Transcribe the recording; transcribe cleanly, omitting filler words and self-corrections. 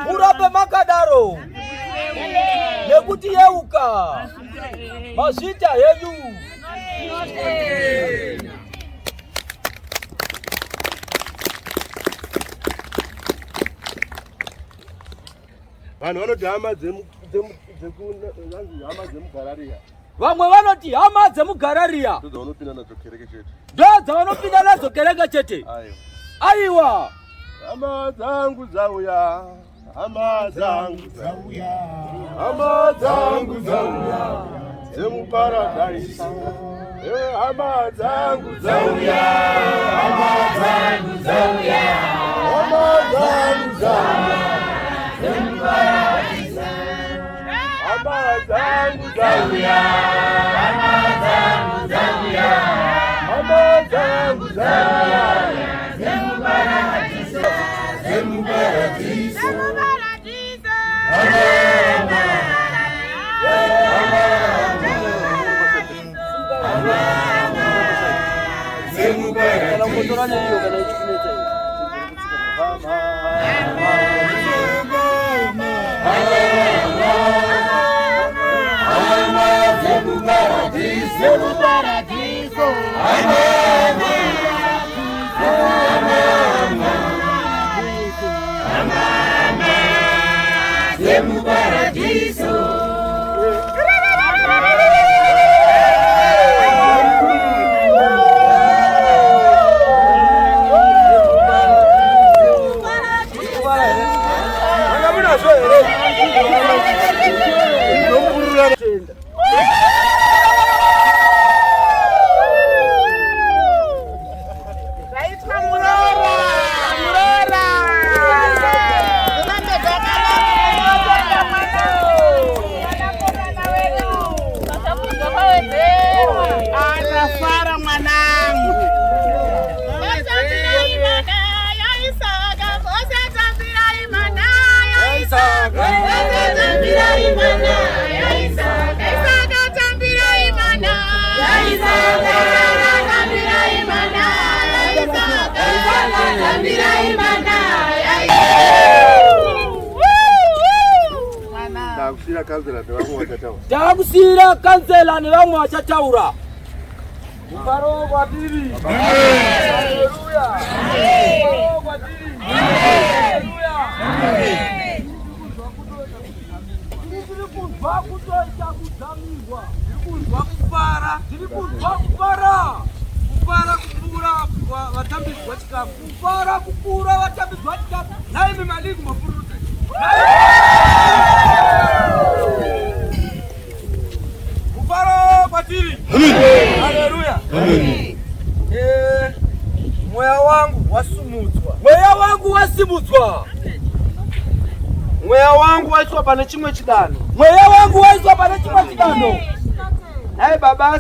murape makadaro nekuti yeuka mazita yedu. Vanhu vanoti hama dzemugarariya. Vamwe vanoti hama dzemugarariya ndodzavanopinda nadzo kereke chete. Aiwa, hama dzangu dzauya, hama dzangu dzauya, hama dzangu dzauya dzemuparadhaisi. Hama dzangu dzauya, hama dzangu dzauya, hama dzangu dzauya dzemuparadhaisi. Hama dzangu dzauya, hama dzangu dzauya, hama dzangu dzauya dzemuparadhaisi. Dzemuparadhaisi. takusira kansela ne vamwe vachataura. Mufaro kwatiri. Haleluya. Mufaro kwatiri. Haleluya. Tiri kunzwa kutoita kudzamirwa, tiri kunzwa kupara, tiri kunzwa kupara. Kupara kupura vatambidzwa chikafu, kupara kupura vatambidzwa chikafu. Naimi madiki mafurute. Mufaro kwatiri. Haleluya. Mweya wangu wasumudzwa. Mweya wangu wasimudzwa. Mweya wangu waiswa pane chimwe chidano. Mweya wangu waiswa pane chimwe chidano. Hai baba